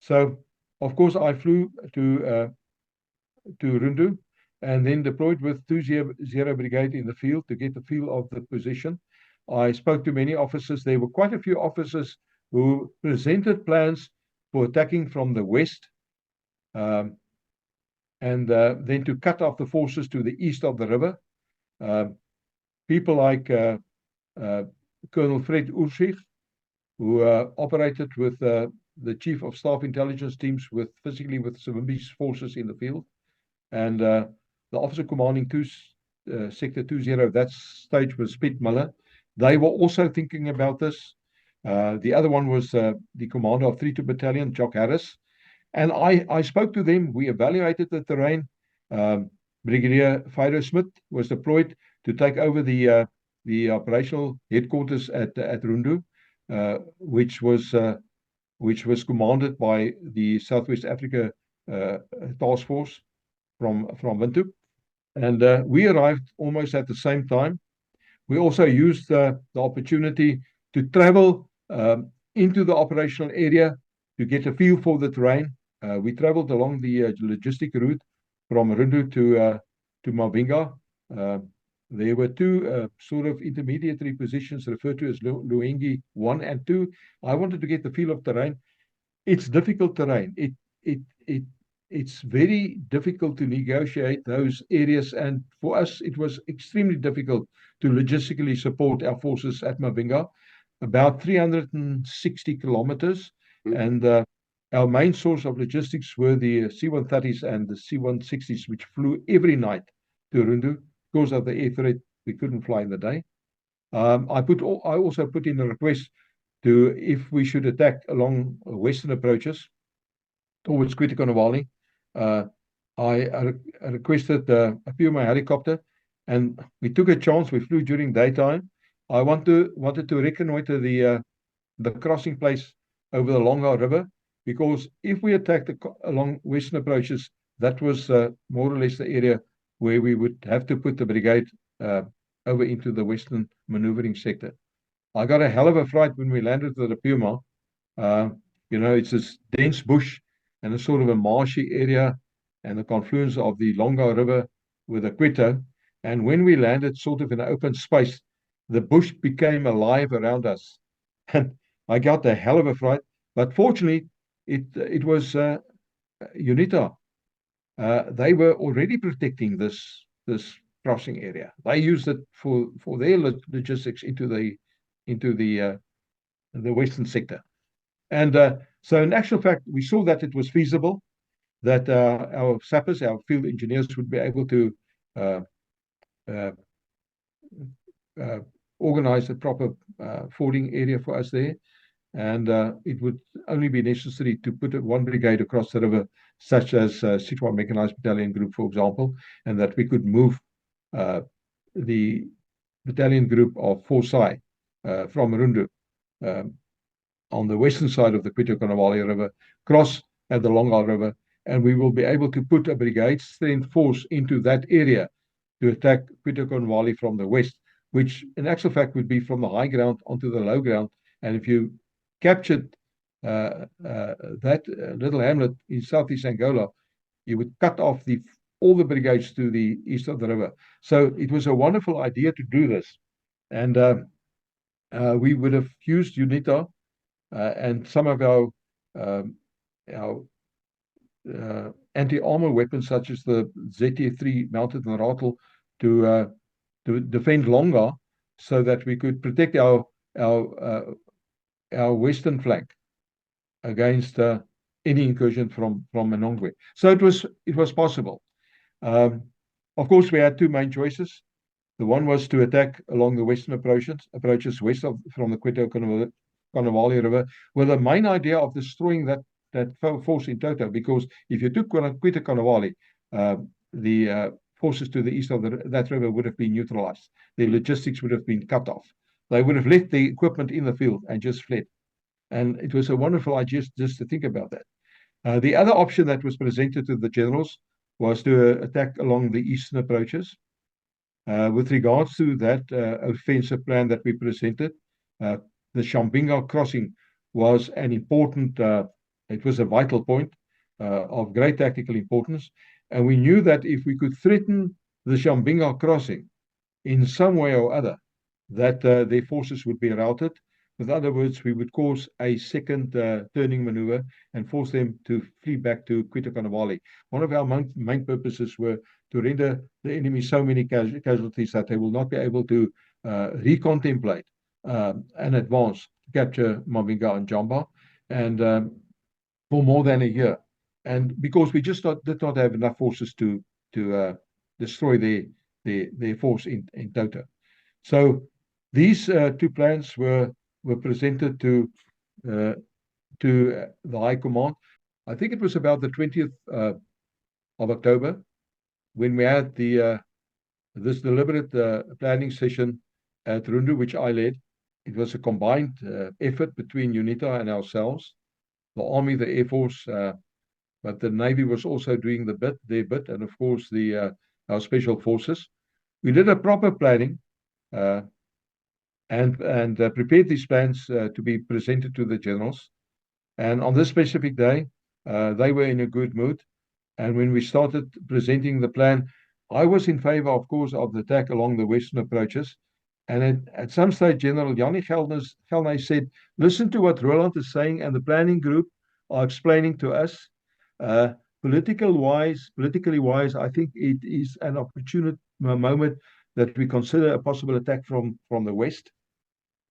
So, of course, I flew to Rundu and then deployed with 200 Brigade in the field to get the feel of the position. I spoke to many officers. There were quite a few officers who presented plans for attacking from the west, um, and then to cut off the forces to the east of the river. People like uh, Colonel Fred Urschich, who operated with the Chief of Staff Intelligence teams physically with Savimbi's forces in the field, and the officer commanding Sector 20, that stage was Piet Miller. They were also thinking about this. The other one was the commander of 32 Battalion, Jock Harris. And I spoke to them. We evaluated the terrain. Brigadier Fido Smith was deployed to take over the operational headquarters at Rundu, which was commanded by the Southwest Africa Task Force from Windhoek. And we arrived almost at the same time. We also used the opportunity to travel into the operational area to get a feel for the terrain. We traveled along the logistic route from Rundu to Mavinga. There were two sort of intermediary positions referred to as Luengi 1 and 2. I wanted to get the feel of terrain. It's difficult terrain. It's very difficult to negotiate those areas, and for us, it was extremely difficult to logistically support our forces at Mavinga, about 360 kilometers, and our main source of logistics were the C-130s and the C-160s, which flew every night to Rundu. Because of the air threat, we couldn't fly in the day. I also put in a request to if we should attack along western approaches towards Kwetekonawali. I requested a Puma helicopter, and we took a chance. We flew during daytime. I wanted to reconnoiter the crossing place over the Longa River, because if we attacked along western approaches, that was more or less the area where we would have to put the brigade over into the western maneuvering sector. I got a hell of a fright when we landed at the Puma. It's this dense bush and a sort of a marshy area and the confluence of the Longa River with the Kweto. And when we landed sort of in an open space, the bush became alive around us. And I got a hell of a fright. But fortunately, it was UNITA. They were already protecting this crossing area. They used it for their logistics into the western sector. And so in actual fact, we saw that it was feasible, that our sappers, our field engineers would be able to organize a proper fording area for us there. And it would only be necessary to put one brigade across the river, such as Sichuan Mechanized Battalion Group, for example, and that we could move the battalion group of Forsai from Rundu on the western side of the Kwetekonawali River, cross at the Longa River, and we will be able to put a brigade strength force into that area to attack Kwetekonawali from the west, which in actual fact would be from the high ground onto the low ground. And if you captured that little hamlet in southeast Angola, you would cut off all the brigades to the east of the river. So it was a wonderful idea to do this. And we would have used UNITA and some of our anti-armor weapons, such as the ZT3 mounted on rattle, to defend Longa, so that we could protect our western flank against any incursion from Monongwe. So it was possible. Of course, we had two main choices. The one was to attack along the western approaches west from the Kwetekonawali River, with the main idea of destroying that force in toto. Because if you took Kwetekonawali, the forces to the east of that river would have been neutralized. Their logistics would have been cut off. They would have left the equipment in the field and just fled. And it was a wonderful idea just to think about that. The other option that was presented to the generals was to attack along the eastern approaches. With regards to that offensive plan that we presented, the Shambinga crossing was an important It was a vital point of great tactical importance. And we knew that if we could threaten the Shambinga crossing in some way or other, that their forces would be routed. With other words, we would cause a second turning maneuver and force them to flee back to Quitaconavali. One of our main purposes were to render the enemy so many casualties that they will not be able to recontemplate an advance to capture Mabinga and Jamba, and for more than a year. And because we just did not have enough forces to destroy their force in total. So these two plans were presented to the High Command. I think it was about the 20th of October when we had this deliberate planning session at Rundu, which I led. It was a combined effort between UNITA and ourselves, the Army, the Air Force, but the Navy was also doing their bit, and of course our special forces. We did a proper planning and prepared these plans to be presented to the generals. And on this specific day, they were in a good mood. And when we started presenting the plan, I was in favor, of course, of the attack along the western approaches. And at some stage, General Gelnay said, listen to what Roland is saying, and the planning group are explaining to us. Politically wise, I think it is an opportune moment that we consider a possible attack from the west,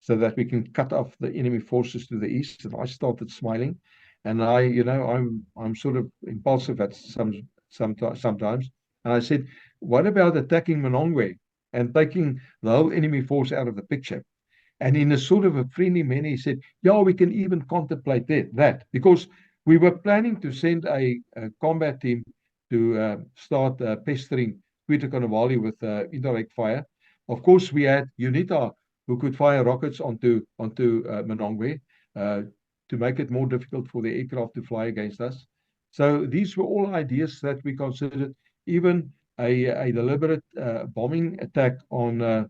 so that we can cut off the enemy forces to the east. And I started smiling, and I'm sort of impulsive at sometimes, and I said, what about attacking Monongwe and taking the whole enemy force out of the picture? And in a sort of a friendly manner, he said, yeah, we can even contemplate that because we were planning to send a combat team to start pestering Quitaconavali with indirect fire. Of course, we had UNITA who could fire rockets onto Monongwe to make it more difficult for the aircraft to fly against us. So these were all ideas that we considered. Even a deliberate bombing attack on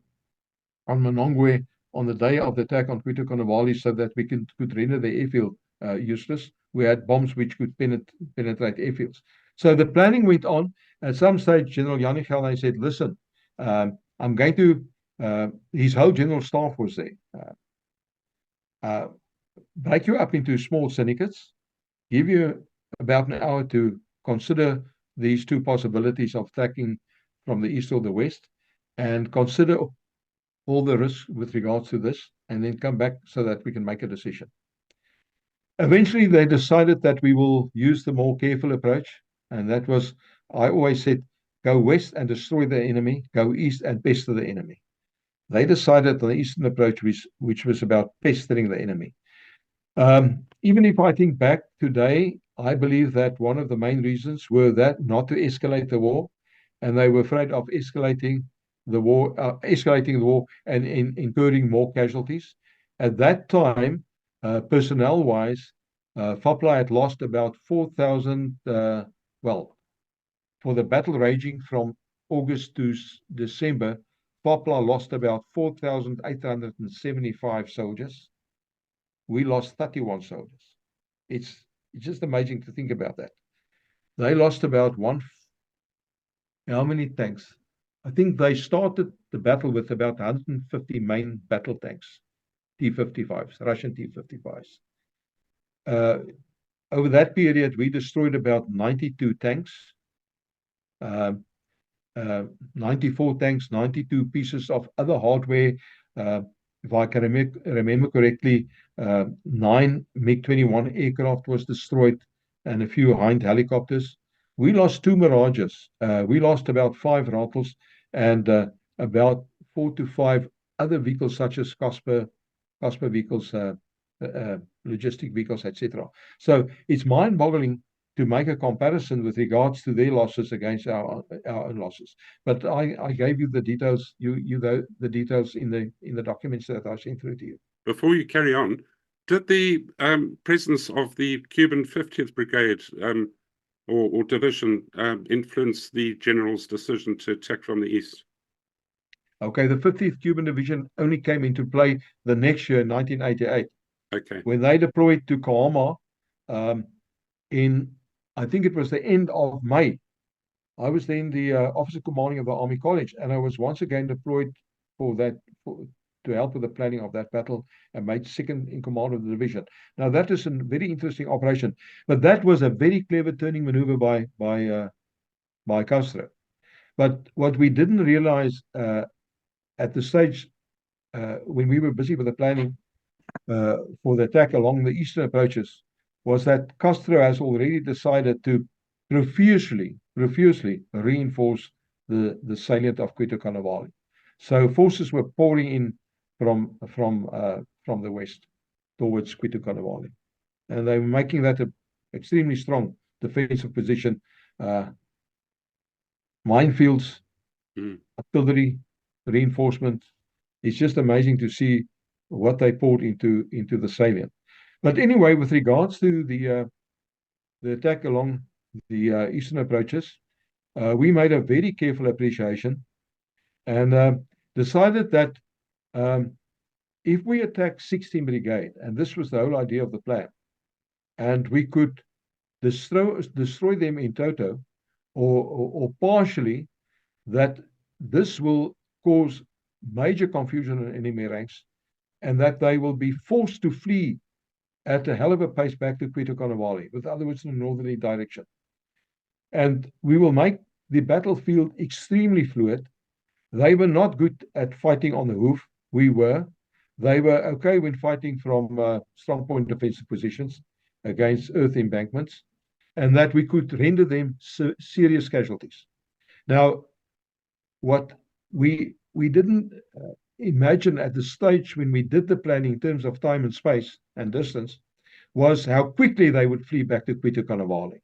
Monongwe on the day of the attack on Quitaconavali, so that we could render the airfield useless. We had bombs which could penetrate airfields. So the planning went on. At some stage, General Maj-Genl said, listen, I'm going to, his whole general staff was there, break you up into small syndicates, give you about an hour to consider these two possibilities of attacking from the east or the west, and consider all the risks with regards to this, and then come back so that we can make a decision. Eventually, they decided that we will use the more careful approach, and that was, I always said, go west and destroy the enemy, go east and pester the enemy. They decided on the eastern approach, which was about pestering the enemy. Even if I think back today, I believe that one of the main reasons were that not to escalate the war, and they were afraid of escalating the war and incurring more casualties. At that time, personnel-wise, FAPLA had lost about 4,000, for the battle raging from August to December, FAPLA lost about 4,875 soldiers. We lost 31 soldiers. It's just amazing to think about that. They lost about how many tanks? I think they started the battle with about 150 main battle tanks, T-55s, Russian T-55s. Over that period, we destroyed about 92 tanks, 94 tanks, 92 pieces of other hardware. If I can remember correctly, 9 MiG-21 aircraft was destroyed and a few Hind helicopters. We lost 2 Mirages. We lost about 5 Rattles and about 4 to 5 other vehicles such as Casper vehicles, logistic vehicles, etc. So it's mind-boggling to make a comparison with regards to their losses against our own losses. But I gave you the details, the details in the documents that I sent through to you. Before you carry on, did the presence of the Cuban 50th Brigade or division influence the general's decision to attack from the east? Okay, the 50th Cuban Division only came into play the next year, 1988. Okay. When they deployed to Kahama, I think it was the end of May. I was then the officer commanding of the Army College, and I was once again deployed for that to help with the planning of that battle and made second in command of the division. Now that is a very interesting operation, but that was a very clever turning maneuver by Castro. But what we didn't realize at the stage when we were busy with the planning for the attack along the eastern approaches was that Castro has already decided to profusely reinforce the salient of Cuito Cannavale. So forces were pouring in from the west towards Cuito Cannavale, and they were making that an extremely strong defensive position. Minefields, artillery, reinforcement. It's just amazing to see what they poured into the salient. But anyway, with regards to the attack along the eastern approaches, we made a very careful appreciation and decided that if we attack 16 Brigade, and this was the whole idea of the plan, and we could destroy them in toto or partially, that this will cause major confusion in enemy ranks and that they will be forced to flee at a hell of a pace back to Cuito Cannavale, with other words, in a northerly direction. And we will make the battlefield extremely fluid. They were not good at fighting on the hoof. We were. They were okay when fighting from strong point defensive positions against earth embankments, and that we could render them serious casualties. Now, what we didn't imagine at the stage when we did the planning in terms of time and space and distance was how quickly they would flee back to Cuito Cannavale.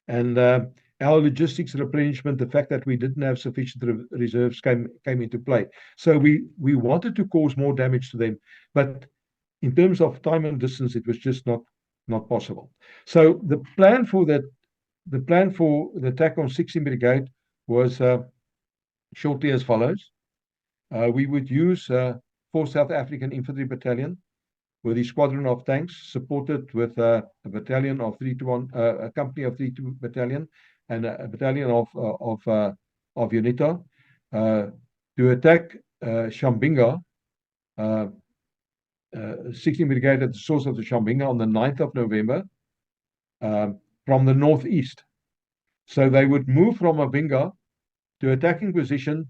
And our logistics replenishment, the fact that we didn't have sufficient reserves came into play. So we wanted to cause more damage to them, but in terms of time and distance, it was just not possible. So the plan for the attack on 16 Brigade was shortly as follows. We would use 4th South African Infantry Battalion with a squadron of tanks, supported with a battalion of 321, a company of 32 Battalion, and a battalion of UNITA to attack Shambinga, 16 Brigade at the source of the Shambinga on the 9th of November from the northeast. So they would move from Mavinga to attacking position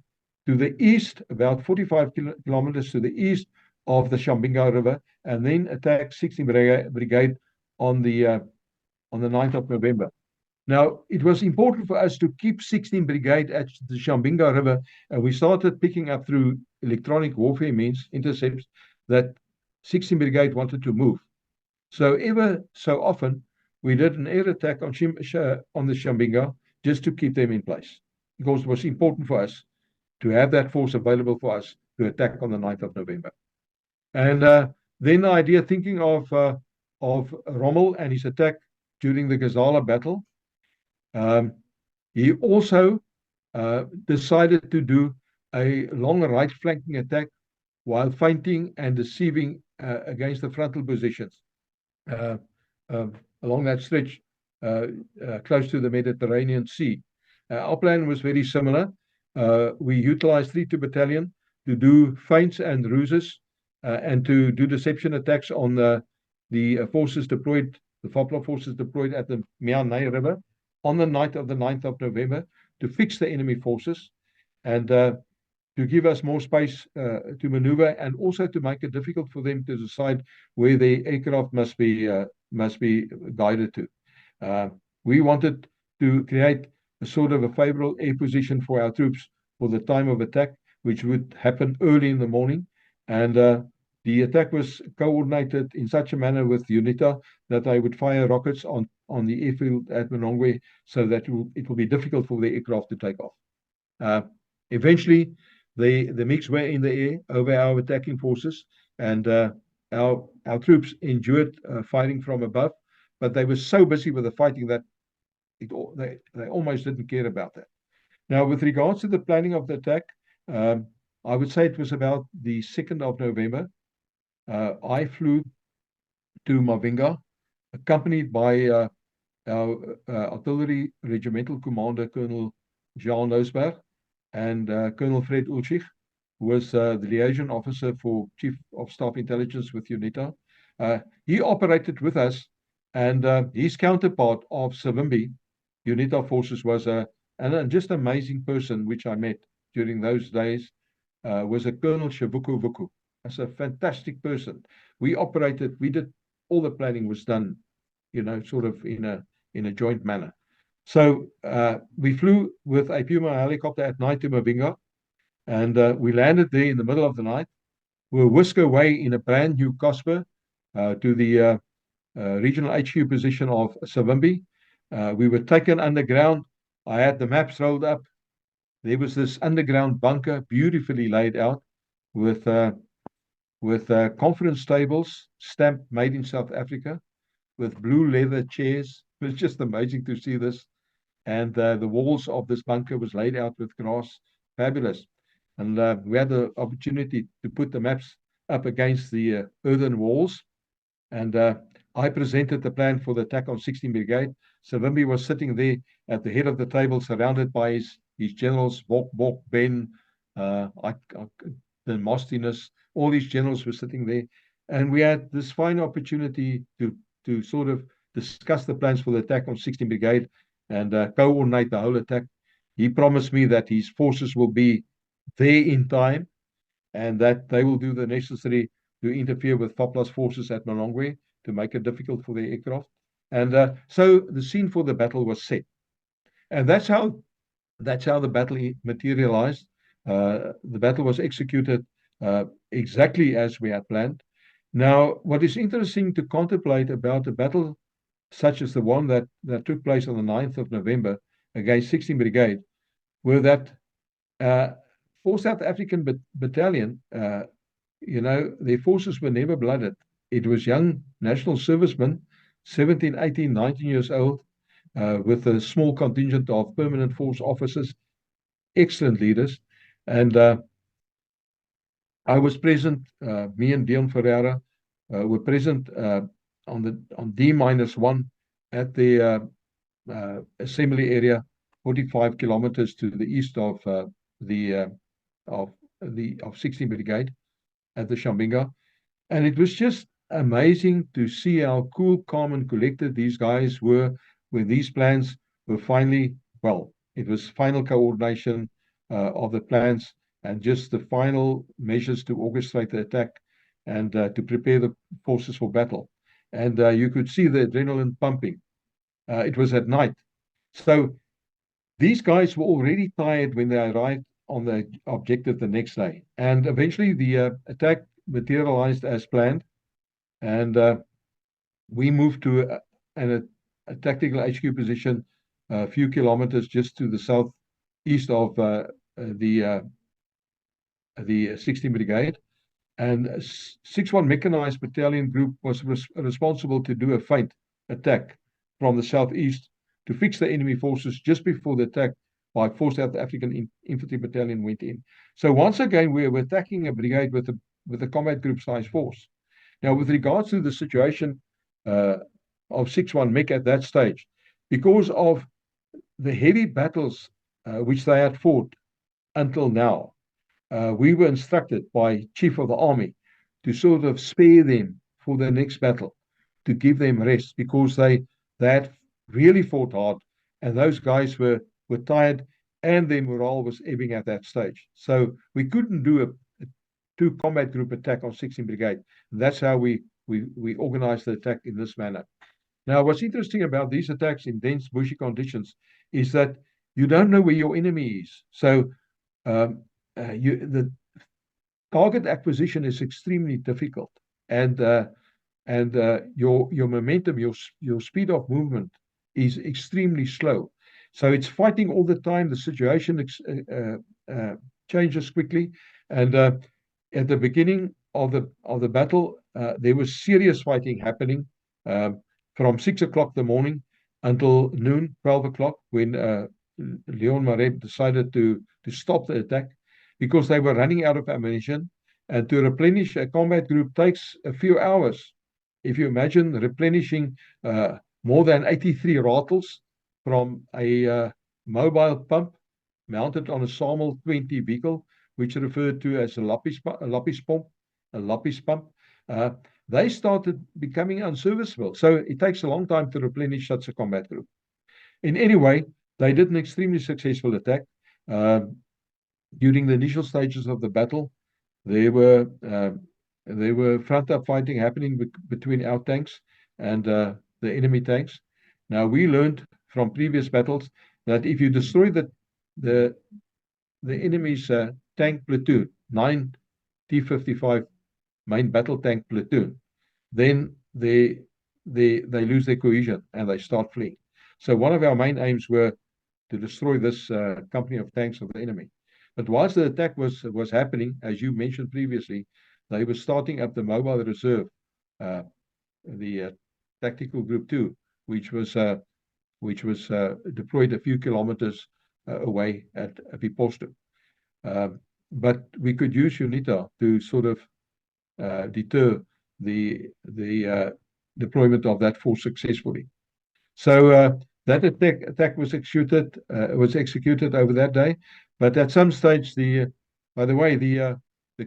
to the east, about 45 kilometers to the east of the Shambinga River, and then attack 16 Brigade on the 9th of November. Now, it was important for us to keep 16 Brigade at the Shambinga River, and we started picking up through electronic warfare means, intercepts, that 16 Brigade wanted to move. So ever so often, we did an air attack on the Shambinga just to keep them in place, because it was important for us to have that force available for us to attack on the 9th of November. And then the idea, thinking of Rommel and his attack during the Gazala battle, he also decided to do a long right flanking attack while feinting and deceiving against the frontal positions along that stretch close to the Mediterranean Sea. Our plan was very similar. We utilized 32 Battalion to do feints and ruses and to do deception attacks on the forces deployed, the Fopla forces deployed at the Mianay River on the night of the 9th of November to fix the enemy forces and to give us more space to maneuver, and also to make it difficult for them to decide where the aircraft must be guided to. We wanted to create a sort of a favorable air position for our troops for the time of attack, which would happen early in the morning. And the attack was coordinated in such a manner with UNITA that they would fire rockets on the airfield at Monongwe, so that it will be difficult for the aircraft to take off. Eventually, the MiGs were in the air over our attacking forces, and our troops endured fighting from above, but they were so busy with the fighting that they almost didn't care about that. Now, with regards to the planning of the attack, I would say it was about the 2nd of November. I flew to Mavinga, accompanied by our artillery regimental commander, Colonel Jean Loosberg, and Colonel Fred Ulchich, who was the liaison officer for Chief of Staff Intelligence with UNITA. He operated with us, and his counterpart of Savimbi, UNITA forces, was and just amazing person which I met during those days, was a Colonel Shavuku Vuku. That's a fantastic person. We did all the planning was done, sort of in a joint manner. So we flew with a Puma helicopter at night to Mavinga, and we landed there in the middle of the night. We were whisked away in a brand new Cosper to the regional HQ position of Savimbi. We were taken underground. I had the maps rolled up. There was this underground bunker, beautifully laid out, with conference tables stamped made in South Africa, with blue leather chairs. It was just amazing to see this. And the walls of this bunker was laid out with grass. Fabulous. And we had the opportunity to put the maps up against the earthen walls. And I presented the plan for the attack on 16 Brigade. Savimbi was sitting there at the head of the table, surrounded by his generals, Bok, Ben, Demosthenes. All these generals were sitting there. And we had this fine opportunity to sort of discuss the plans for the attack on 16 Brigade and coordinate the whole attack. He promised me that his forces will be there in time and that they will do the necessary to interfere with FAPLA's forces at Malongwe to make it difficult for their aircraft. And so the scene for the battle was set. And that's how the battle materialized. The battle was executed exactly as we had planned. Now, what is interesting to contemplate about a battle such as the one that took place on the 9th of November against 16 Brigade were that for South African battalion, their forces were never blooded. It was young national servicemen, 17, 18, 19 years old, with a small contingent of permanent force officers, excellent leaders. And I was present, me and Dion Ferreira were present on D-1 at the assembly area, 45 kilometers to the east of 16 Brigade at the Shambinga. And it was just amazing to see how cool, calm, and collected these guys were when these plans were finally, it was final coordination of the plans and just the final measures to orchestrate the attack and to prepare the forces for battle. And you could see the adrenaline pumping. It was at night. So these guys were already tired when they arrived on the objective the next day. And eventually the attack materialized as planned. And we moved to a tactical HQ position a few kilometers just to the southeast of the 16 Brigade. And 6-1 Mechanized Battalion Group was responsible to do a feint attack from the southeast to fix the enemy forces just before the attack by 4th South African Infantry Battalion went in. So once again, we were attacking a brigade with a combat group size force. Now, with regards to the situation of 6-1 Mech at that stage, because of the heavy battles which they had fought until now, we were instructed by Chief of the Army to sort of spare them for the next battle, to give them rest, because they had really fought hard, and those guys were tired, and their morale was ebbing at that stage. So we couldn't do a two combat group attack on 16 Brigade. That's how we organized the attack in this manner. Now, what's interesting about these attacks in dense bushy conditions is that you don't know where your enemy is. So the target acquisition is extremely difficult, and your momentum, your speed of movement is extremely slow. So it's fighting all the time. The situation changes quickly, and at the beginning of the battle, there was serious fighting happening from 6 o'clock in the morning until noon, 12 o'clock, when Leon Mareb decided to stop the attack because they were running out of ammunition. And to replenish a combat group takes a few hours. If you imagine replenishing more than 83 rifles from a mobile pump mounted on a SAML 20 vehicle, which referred to as a lapis pump. They started becoming unserviceable. So it takes a long time to replenish such a combat group. In any way, they did an extremely successful attack. During the initial stages of the battle, there were front-up fighting happening between our tanks and the enemy tanks. Now, we learned from previous battles that if you destroy the enemy's tank platoon, 9 T-55 main battle tank platoon, then they lose their cohesion and they start fleeing. So one of our main aims were to destroy this company of tanks of the enemy. But whilst the attack was happening, as you mentioned previously, they were starting up the mobile reserve, the tactical group 2, which was deployed a few kilometers away at Viposto. But we could use UNITA to sort of deter the deployment of that force successfully. So that attack was executed over that day. But at some stage, by the way, the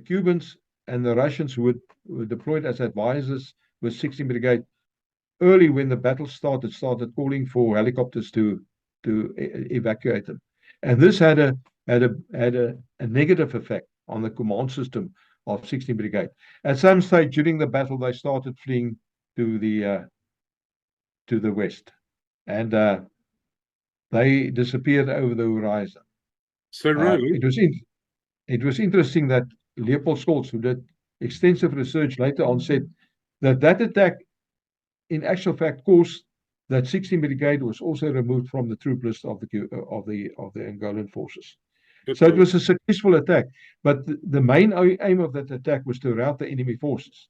Cubans and the Russians were deployed as advisors with 16th Brigade early when the battle started calling for helicopters to evacuate them, and this had a negative effect on the command system of 16th Brigade. At some stage during the battle, they started fleeing to the west, and they disappeared over the horizon. So, Roland, it was interesting that Leopold Scholz, who did extensive research later on, said that attack, in actual fact, caused that 16th Brigade was also removed from the troop list of the Angolan forces. So it was a successful attack, but the main aim of that attack was to rout the enemy forces.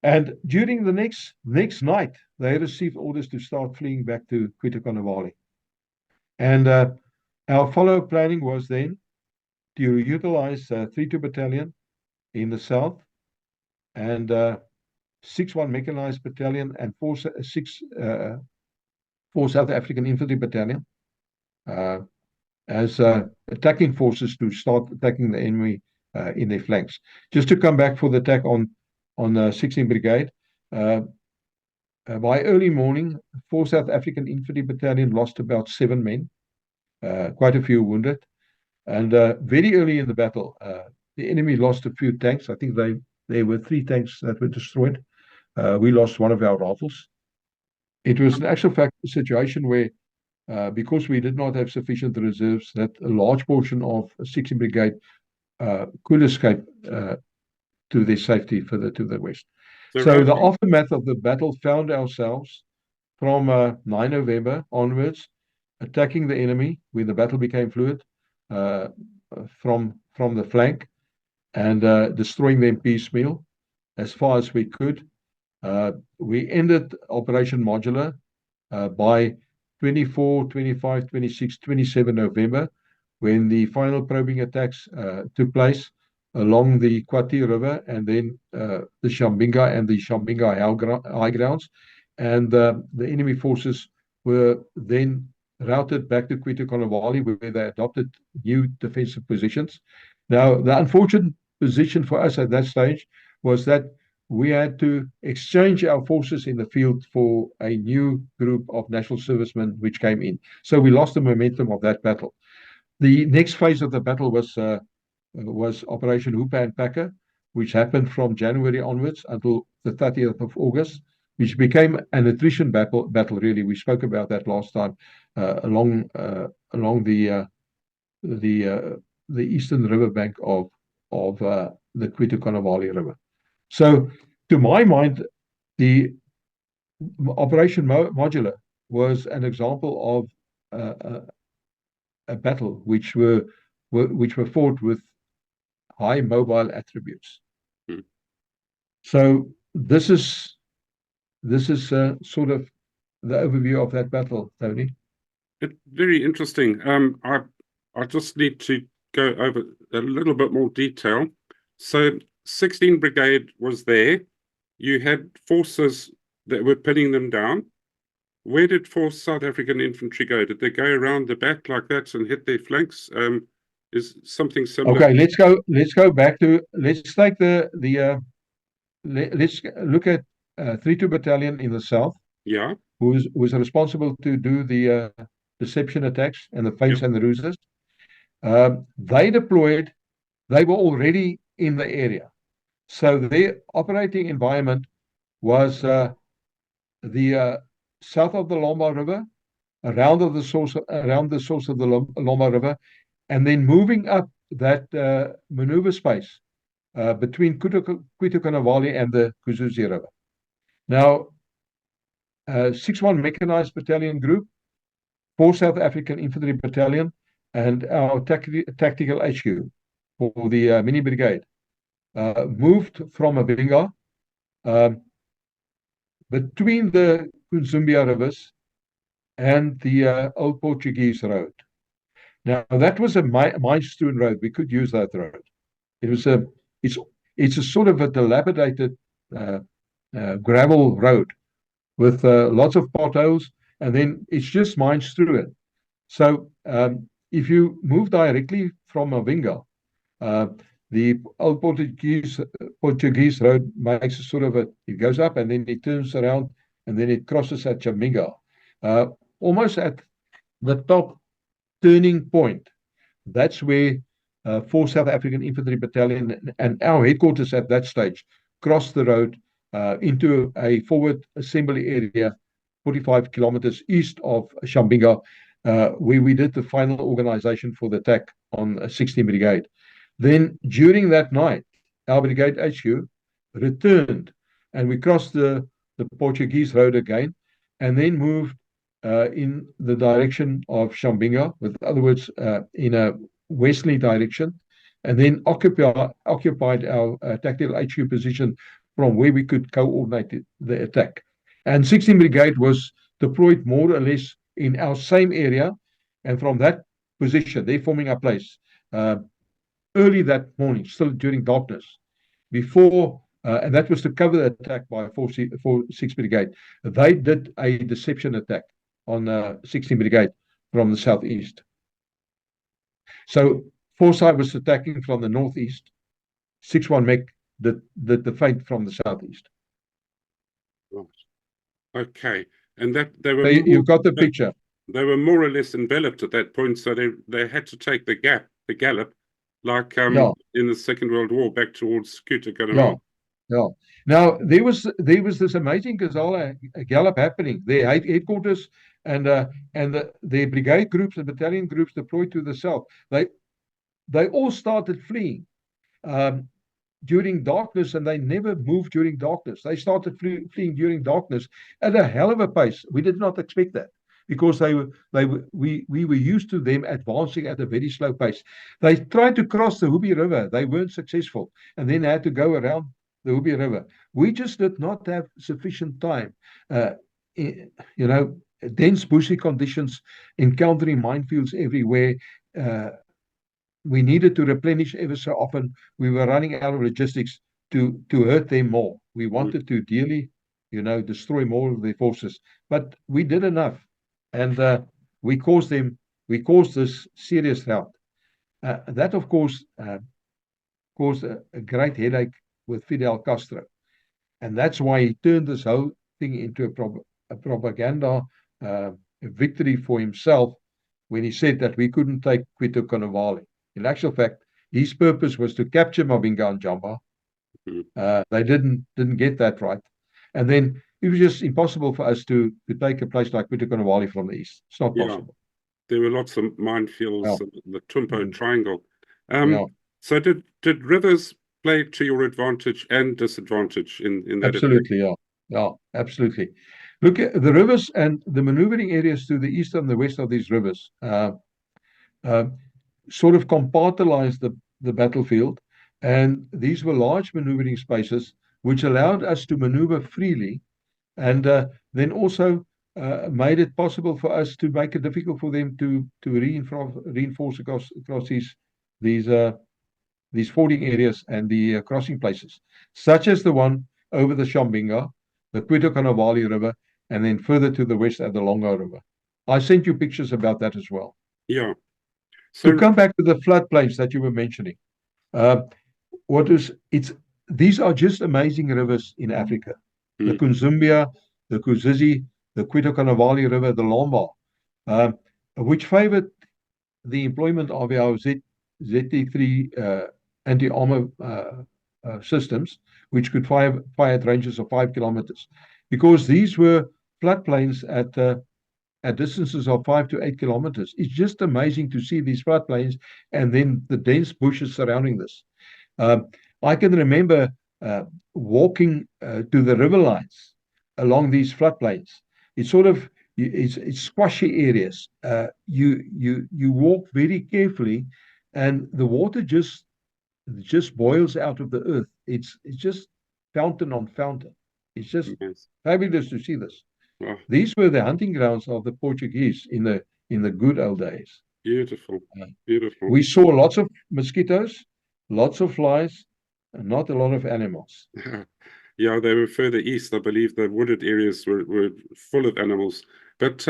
And during the next night, they received orders to start fleeing back to Quitaconavali. And our follow-up planning was then to utilize 3-2 Battalion in the south and 6-1 Mechanized Battalion and 4 South African Infantry Battalion as attacking forces to start attacking the enemy in their flanks. Just to come back for the attack on 16th Brigade, by early morning, 4 South African Infantry Battalion lost about 7 men, quite a few wounded. And very early in the battle, the enemy lost a few tanks. I think there were 3 tanks that were destroyed. We lost one of our rifles. It was in actual fact a situation where, because we did not have sufficient reserves, that a large portion of 16th Brigade could escape to their safety further to the west. So the aftermath of the battle found ourselves from 9 November onwards attacking the enemy when the battle became fluid from the flank and destroying them piecemeal as far as we could. We ended Operation Modular by 24, 25, 26, 27 November when the final probing attacks took place along the Kwati River and then the Shambinga and the Shambinga high grounds. And the enemy forces were then routed back to Quitaconavali where they adopted new defensive positions. Now, the unfortunate position for us at that stage was that we had to exchange our forces in the field for a new group of national servicemen which came in. So we lost the momentum of that battle. The next phase of the battle was Operation Hooper and Packer, which happened from January onwards until the 30th of August, which became an attrition battle really. We spoke about that last time along the eastern riverbank of the Quitaconavali River. So, to my mind, the Operation Modular was an example of a battle which were fought with high mobile attributes. So this is sort of the overview of that battle, Tony. Very interesting. I just need to go over a little bit more detail. So 16th Brigade was there. You had forces that were pinning them down. where did 4th South African Infantry go? Did they go around the back like that and hit their flanks? Is something similar? Okay, let's go back to, let's take let's look at 3-2 Battalion in the south, Yeah, who was responsible to do the deception attacks and the feints yeah, and the ruses. They deployed, they were already in the area. So their operating environment was the south of the Lomba River, around the source of the Lomba River, and then moving up that maneuver space between Kwitukanavalli and the Kuzuzi River. Now, 6-1 Mechanized Battalion Group, 4 South African Infantry Battalion, and our tactical HQ for the mini brigade moved from Mavinga between the Kunzumbia rivers and the Old Portuguese Road. Now, that was a mine-strewn road. We could use that road. It's a sort of a dilapidated gravel road with lots of potholes, and then it's just mine-strewn. So if you move directly from Mavinga, the Old Portuguese road makes a sort of it goes up and then it turns around and then it crosses at Chaminga. Almost at the top turning point. That's where 4 South African Infantry Battalion and our headquarters at that stage crossed the road into a forward assembly area 45 kilometers east of Shambinga, where we did the final organization for the attack on 16th Brigade. Then during that night, our brigade HQ returned and we crossed the Portuguese road again and then moved in the direction of Shambinga, in other words, in a westerly direction, and then occupied our tactical HQ position from where we could coordinate the attack. And 16th Brigade was deployed more or less in our same area, and from that position, they're forming a place early that morning, still during darkness, before, and that was to cover the attack by 6th Brigade. They did a deception attack on 16th Brigade from the southeast. So Forsyth was attacking from the northeast. 6-1 Mech did the feint from the southeast. right. Okay, and that they were. So you've got the picture. They were more or less enveloped at that point, so they had to take the gallop, like in the Second World War, back towards Kutagalamon. Yeah. Now there was this amazing gallop happening. Their headquarters and their brigade groups and battalion groups deployed to the south. They all started fleeing during darkness, and they never moved during darkness. They started fleeing during darkness at a hell of a pace. We did not expect that because we were used to them advancing at a very slow pace. They tried to cross the Hubi River. They weren't successful, and then had to go around the Hubi River. We just did not have sufficient time. Dense bushy conditions, encountering minefields everywhere. We needed to replenish ever so often. We were running out of logistics to hurt them more. We wanted to dearly, destroy more of their forces, but we did enough, and we caused this serious rout. That, of course, caused a great headache with Fidel Castro, and that's why he turned this whole thing into a propaganda victory for himself when he said that we couldn't take Kwitukanavalli. In actual fact, his purpose was to capture Mavinga and Jamba. They didn't get that right, and then it was just impossible for us to take a place like Kwitukanavalli from the east. It's not possible. There were lots of minefields, the Tumpo Triangle. So did rivers play to your advantage and disadvantage in that? Absolutely, yeah, absolutely. Look at the rivers and the maneuvering areas to the east and the west of these rivers. Sort of compartmentalized the battlefield, and these were large maneuvering spaces which allowed us to maneuver freely, and then also made it possible for us to make it difficult for them to reinforce across these fording areas and the crossing places, such as the one over the Shambinga, the Kwitukanavalli River, and then further to the west at the Longo River. I sent you pictures about that as well. Yeah. To So, come back to the floodplains that you were mentioning, uh, these are just amazing rivers in Africa. The mm, Kunzumbia, the Kuzizi, the Quitokanavali River, the Lomba, uh, which favored the employment of our ZT3 anti-armor systems, which could fire at ranges of 5 kilometers, because these were floodplains at distances of 5 to 8 kilometers. It's just amazing to see these floodplains and then the dense bushes surrounding this. Um, I can remember walking to the river lines along these floodplains. It's sort of it's squashy areas. You walk very carefully, and the water just boils out of the earth. It's just fountain on fountain. It's just yes. fabulous to see this. Oh, These were the hunting grounds of the Portuguese in the good old days. beautiful. Uh, Beautiful. we saw lots of mosquitoes, lots of flies, and not a lot of animals. Yeah, they were further east. I believe the wooded areas were full of animals. But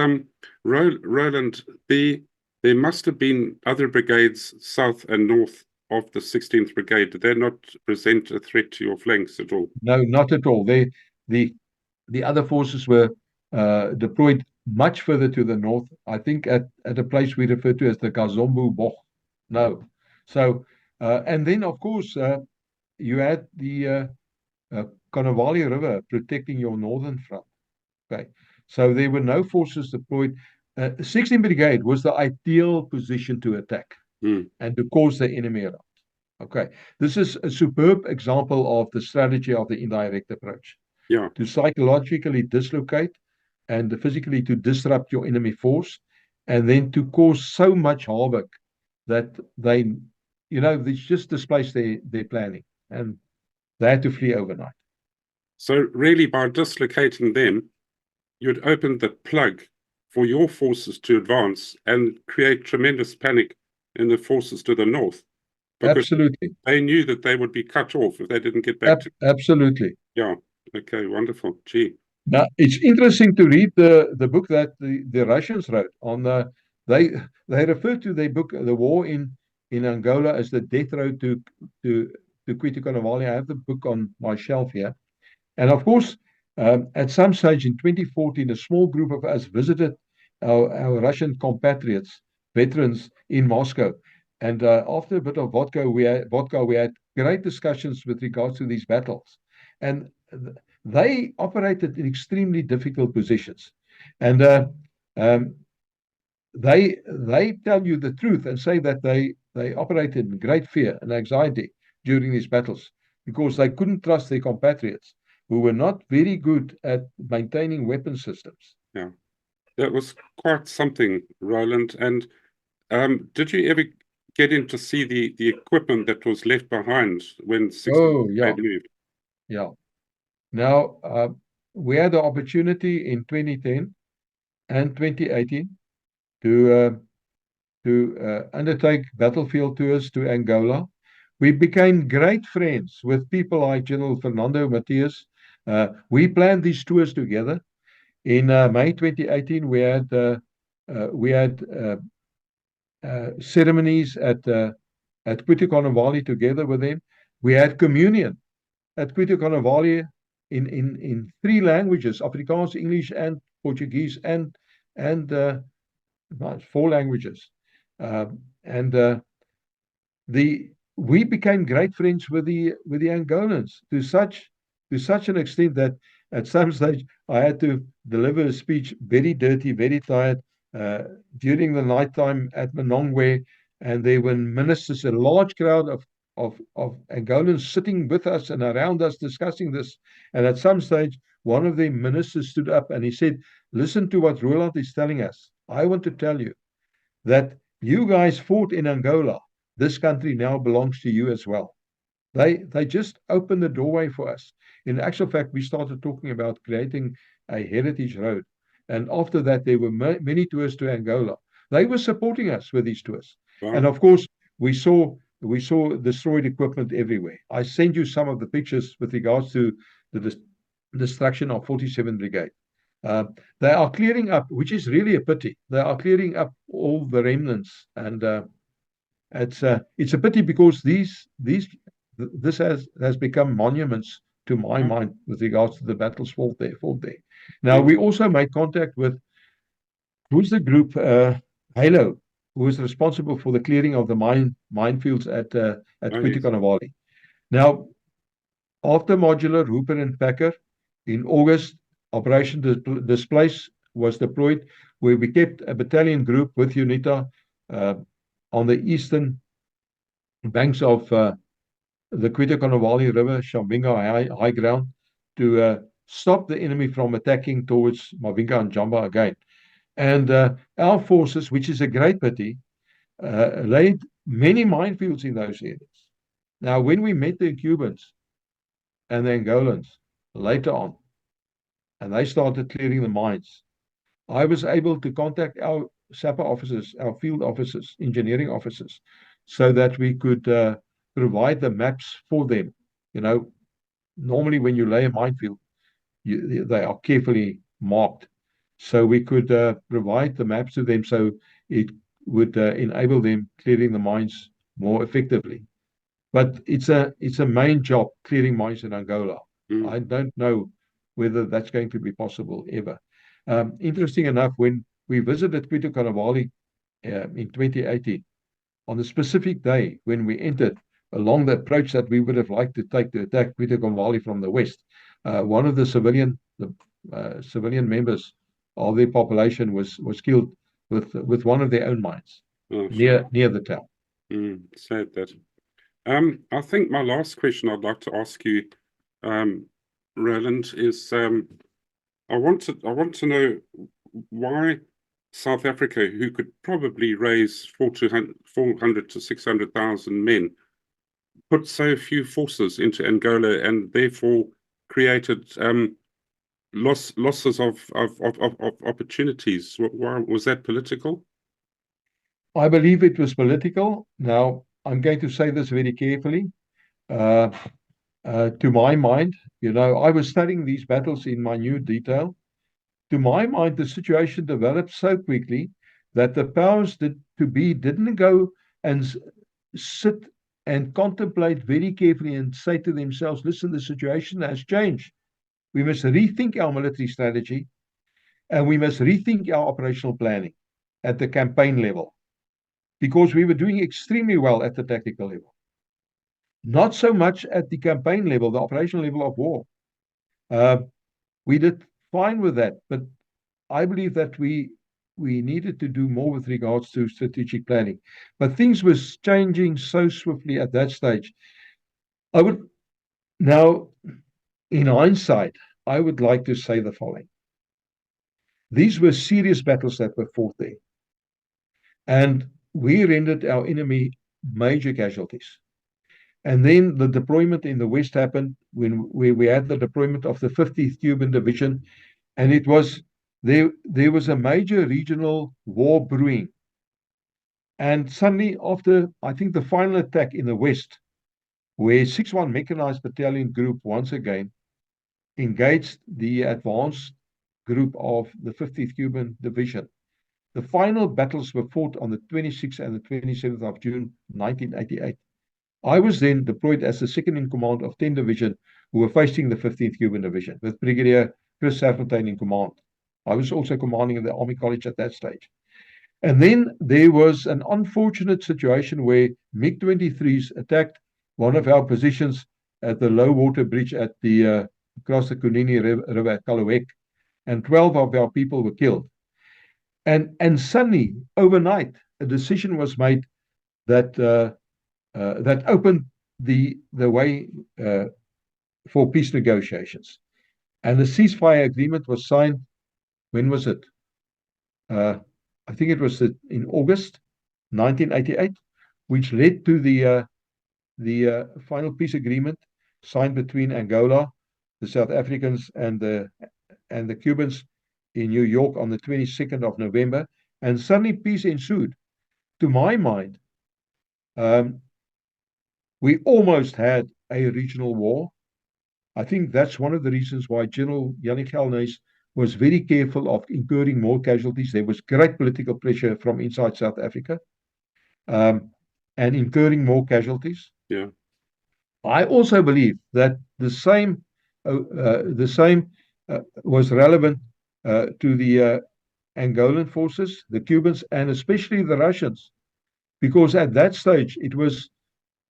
Roland, there must have been other brigades south and north of the 16th Brigade. Did they not present a threat to your flanks at all? No, not at all. The the other forces were deployed much further to the north. I think at a place we refer to as the Gazombu Boch. No, so and then of course you had the Konowali River protecting your northern front. Okay, so there were no forces deployed. 16th Brigade was the ideal position to attack Hmm. and to cause the enemy around. Okay, this is a superb example of the strategy of the indirect approach Yeah. to psychologically dislocate and physically to disrupt your enemy force, and then to cause so much havoc that they just displace their planning and they had to flee overnight. So really, by dislocating them, you'd open the plug for your forces to advance and create tremendous panic in the forces to the north, because Absolutely. they knew that they would be cut off if they didn't get back to. Absolutely. Yeah. Okay. Wonderful. Gee. Now, it's interesting to read the book that the Russians wrote on they they refer to their book, The War in Angola, as the death road to Quitoconavali. I have the book on my shelf here. And of course, at some stage in 2014, a small group of us visited our Russian compatriots, veterans in Moscow. And after a bit of vodka, we had great discussions with regards to these battles. And they operated in extremely difficult positions. And um, they tell you the truth and say that they operated in great fear and anxiety during these battles because they couldn't trust their compatriots who were not very good at maintaining weapon systems. Yeah. That was quite something, Roland. And did you ever get in to see the equipment that was left behind when 16th Oh, yeah, Brigade moved? yeah. Now, we had the opportunity in 2010 and 2018 to undertake battlefield tours to Angola. We became great friends with people like General Fernando Matias. We planned these tours together. In May 2018, we had ceremonies at Quitoconavali together with them. We had communion at Quitoconavali in three languages: Afrikaans, English, and Portuguese, and four languages. And the we became great friends with the Angolans to such an extent that at some stage I had to deliver a speech very dirty, very tired uh, during the nighttime at Monongwe, and there were ministers, a large crowd of Angolans sitting with us and around us discussing this. And at some stage, one of the ministers stood up and he said, "Listen to what Roland is telling us. I want to tell you that you guys fought in Angola. This country now belongs to you as well." They just opened the doorway for us. In actual fact, we started talking about creating a heritage road. And after that, there were many tours to Angola. They were supporting us with these tours. And Wow. of course, we saw destroyed equipment everywhere. I sent you some of the pictures with regards to the destruction of 47th Brigade. They are clearing up, which is really a pity. They are clearing up all the remnants, and it's a pity because this has become monuments to my Oh, mind with regards to the battles fought there. Now yes. we also made contact with who's the group Halo, who is responsible for the clearing of the minefields at Oh, yes. Quitaconawali. Now, after Modular, Hooper, and Packer, in August, Operation Displace was deployed, where we kept a battalion group with UNITA uh, on the eastern banks of the Quitaconawali River, Shambinga high ground, to stop the enemy from attacking towards Mavinga and Jamba again. And our forces, which is a great pity, laid many minefields in those areas. Now, when we met the Cubans and the Angolans later on, and they started clearing the mines, I was able to contact our SAPA officers, our field officers, engineering officers, so that we could provide the maps for them. You know, normally when you lay a minefield, they are carefully marked. So we could provide the maps to them so it would enable them clearing the mines more effectively. But it's a main job clearing mines in Angola. Mm. I don't know whether that's going to be possible ever. Interesting enough, when we visited Peter Kanawali in 2018, on the specific day when we entered along the approach that we would have liked to take to attack Peter Kanawali from the west, one of the civilian members of their population was killed with one of their own mines Oh, sure. near the town. Sad that. I think my last question I'd like to ask you, um, Roland, is I want to know why South Africa, who could probably raise 400 to 600,000 men, put so few forces into Angola and therefore created losses of opportunities. Why was that political? I believe it was political. Now, I'm going to say this very carefully. Uh, to my mind, I was studying these battles in minute detail. To my mind, the situation developed so quickly that the powers that to be didn't go and sit and contemplate very carefully and say to themselves, listen, the situation has changed. We must rethink our military strategy and we must rethink our operational planning at the campaign level because we were doing extremely well at the tactical level. Not so much at the campaign level, the operational level of war. Uh, we did fine with that, but I believe that we needed to do more with regards to strategic planning. But things was changing so swiftly at that stage. I would now, in hindsight, I would like to say the following. These were serious battles that were fought there. And we rendered our enemy major casualties. And then the deployment in the West happened when we had the deployment of the 50th Cuban Division. And it was there was a major regional war brewing. And suddenly, after I think the final attack in the West, where 6-1 Mechanized Battalion Group once again engaged the advanced group of the 50th Cuban Division. The final battles were fought on the 26th and the 27th of June 1988. I was then deployed as the second in command of 10 Division who were facing the 15th Cuban Division with Brigadier Chris Serfontein in command. I was also commanding the Army College at that stage. And then there was an unfortunate situation where MiG-23s attacked one of our positions at the low water bridge at the across the Kunini River at Kaluek, and 12 of our people were killed. And suddenly, overnight, a decision was made that that opened the way for peace negotiations. And the ceasefire agreement was signed. When was it? Uh, I think it was in August 1988, which led to the final peace agreement signed between Angola, the South Africans, and the Cubans in New York on the 22nd of November. And suddenly peace ensued. To my mind, um, we almost had a regional war. I think that's one of the reasons why General Yannick Helnys was very careful of incurring more casualties. There was great political pressure from inside South Africa, and incurring more casualties. Yeah. I also believe that the same was relevant to the Angolan forces, the Cubans, and especially the Russians, because at that stage it was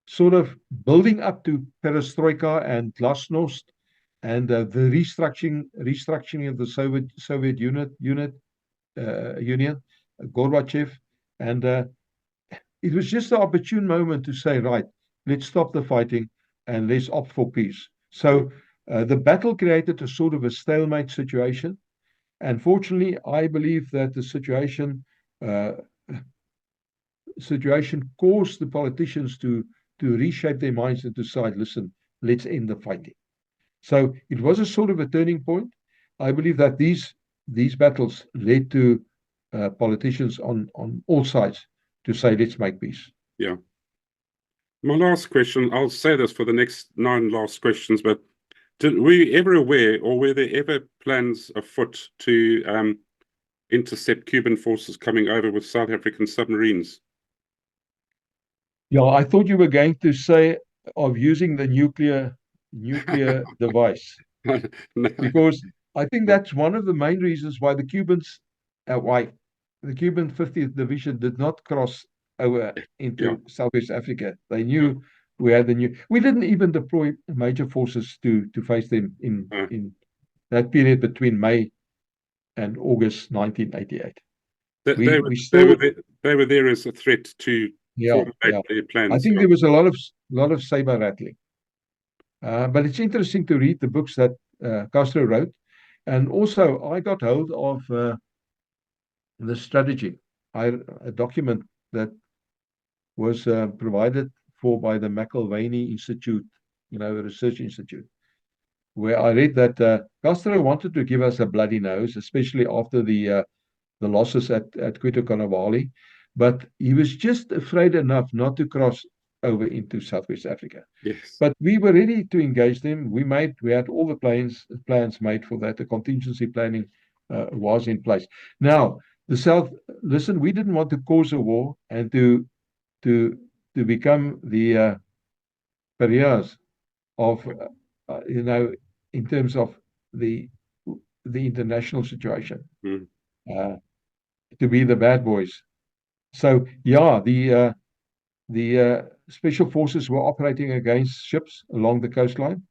sort of building up to perestroika and glasnost and the restructuring of the Soviet Union, Gorbachev, and it was just the opportune moment to say, right, let's stop the fighting and let's opt for peace. So the battle created a sort of a stalemate situation. And fortunately, I believe that the uh, situation caused the politicians to reshape their minds and decide, listen, let's end the fighting. So it was a sort of a turning point. I believe that these battles led to politicians on all sides to say, let's make peace. Yeah. My last question, I'll say this for the next 9 last questions, but were you ever aware, or were there ever plans afoot to intercept Cuban forces coming over with South African submarines? Yeah, I thought you were going to say of using the nuclear device, No. because I think that's one of the main reasons why why the Cuban 50th Division did not cross over Yeah. into Southwest Africa. They Yeah. knew we had the new. We didn't even deploy major forces to face them in that period between May and August 1988. They, they, We they still, were there, they were there as a threat to yeah, formulate yeah. their I plans. think Yeah. there was a lot of saber rattling. But it's interesting to read the books that Castro wrote. And also, I got hold of the strategy, a document that was provided for by the McIlvaney Institute, a research institute, where I read that Castro wanted to give us a bloody nose, especially after the losses at Quito Canavali, but he was just afraid enough not to cross over into Southwest Africa. Yes. But we were ready to engage them. We had all the plans made for that. The contingency planning was in place. Now, the South, listen, we didn't want to cause a war and to become the pariahs of, in terms of the the international situation, Mm. uh, to be the bad boys. So yeah, the special forces were operating against ships along the coastline,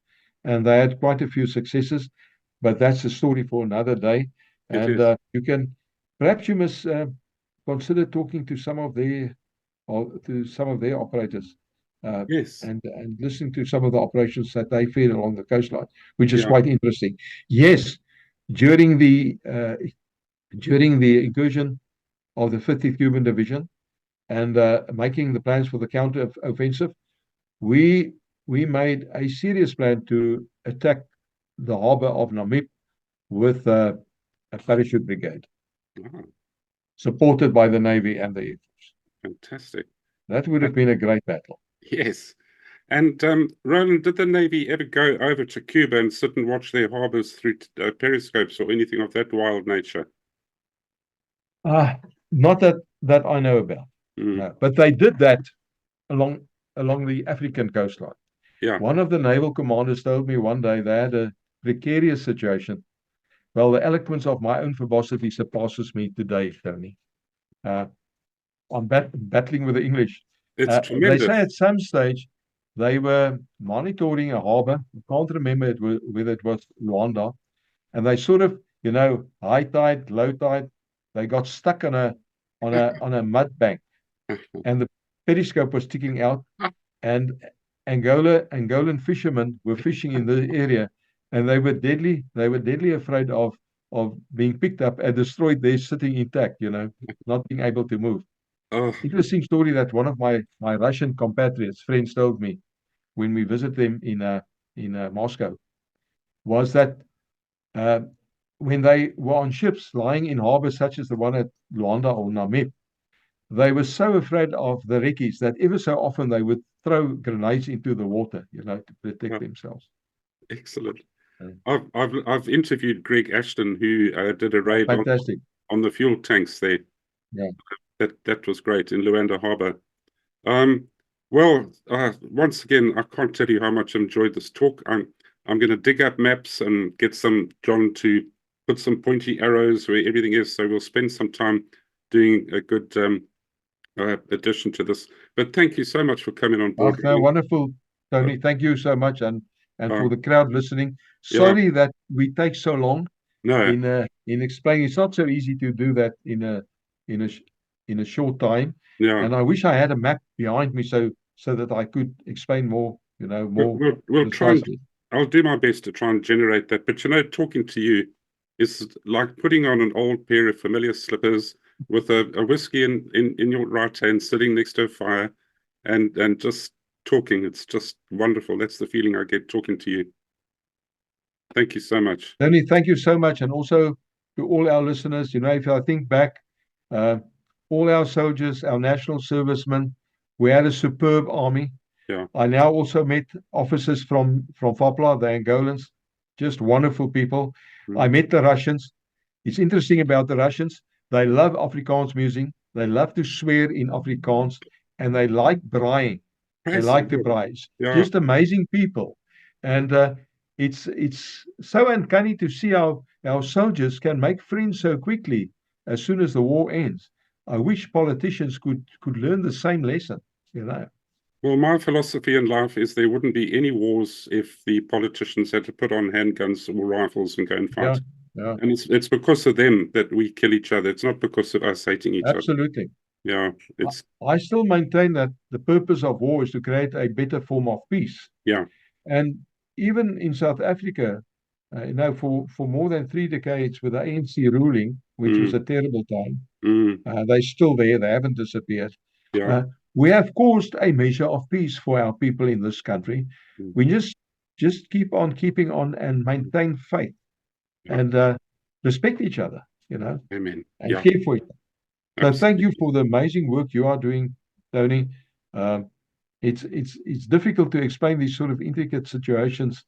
and they had quite a few successes. But that's a story for another day. It And is. perhaps you must consider talking to some of their operators, Yes. and listening to some of the operations that they fed along the coastline, which is Yeah. quite interesting. Yes, during the uh, during the incursion of the 50th Cuban Division and making the plans for the counter offensive, we we made a serious plan to attack the harbor of Namib with a parachute brigade, Oh, supported by the Navy and the Air Force. fantastic. That would Uh, have been a great battle. yes. And Roland, did the Navy ever go over to Cuba and sit and watch their harbors through periscopes or anything of that wild nature? Ah, not that I know about. Mm. No, but they did that along along the African coastline. Yeah. One of the naval commanders told me one day they had a precarious situation. Well, the eloquence of my own verbosity surpasses me today, Tony. Uh, I'm battling with the English. It's They say tremendous. at some stage they were monitoring a harbor. I can't remember whether it was Luanda, and they sort of, high tide, low tide, they got stuck on a mud bank, and the periscope was sticking out, and Angolan fishermen were fishing in the area, and they were deadly afraid of being picked up and destroyed there sitting intact, not being able to move. Oh, Interesting story that one of my Russian compatriots, friends, told me when we visit them in Moscow, was that uh, when they were on ships lying in harbors such as the one at Luanda or Namib, they were so afraid of the reckies that ever so often they would throw grenades into the water, to protect oh, themselves. excellent. I've interviewed Greg Ashton, who did a raid Fantastic. on the fuel tanks there. Yeah. That was great in Luanda Harbour. Well, once again, I can't tell you how much I enjoyed this talk. I'm going to dig up maps and get John to put some pointy arrows where everything is. So we'll spend some time doing a good addition to this. But thank you so much for coming on board. No, wonderful, Tony. Thank you so much, and for the crowd listening. Sorry that we take so long in explaining. It's not so easy to do that in a short time. Yeah. And I wish I had a map behind me so that I could explain more. We'll try and I'll do my best to try and generate that. But talking to you is like putting on an old pair of familiar slippers with a whiskey in your right hand, sitting next to a fire, and just talking. It's just wonderful. That's the feeling I get talking to you. Thank you so much. Tony, thank you so much. And also to all our listeners, if I think back, all our soldiers, our national servicemen, we had a superb army. Yeah. I now also met officers from FAPLA, the Angolans, just wonderful people. I met the Russians. It's interesting about the Russians. They love Afrikaans music. They love to swear in Afrikaans, and they like braaiing. They like to braai. Yeah. Just amazing people. And it's so uncanny to see how our soldiers can make friends so quickly as soon as the war ends. I wish politicians could learn the same lesson, Well, my philosophy in life is there wouldn't be any wars if the politicians had to put on handguns or rifles and go and fight. Yeah. And it's because of them that we kill each other. It's not because of us hating each other. Absolutely. Yeah. I still maintain that the purpose of war is to create a better form of peace. Yeah. And even in South Africa, for more than 3 decades with the ANC ruling, which was a terrible time, they're still there. They haven't disappeared. Yeah. We have caused a measure of peace for our people in this country. We just keep on keeping on and maintain faith and respect each other, Amen. And care for each other. So thank you for the amazing work you are doing, Tony. It's difficult to explain these sort of intricate situations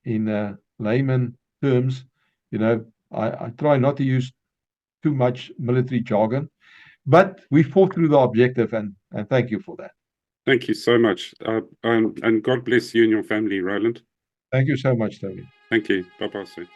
in layman terms. I try not to use too much military jargon, but we fought through the objective, and thank you for that. Thank you so much. And God bless you and your family, Roland. Thank you so much, Tony. Thank you. Bye-bye, sir.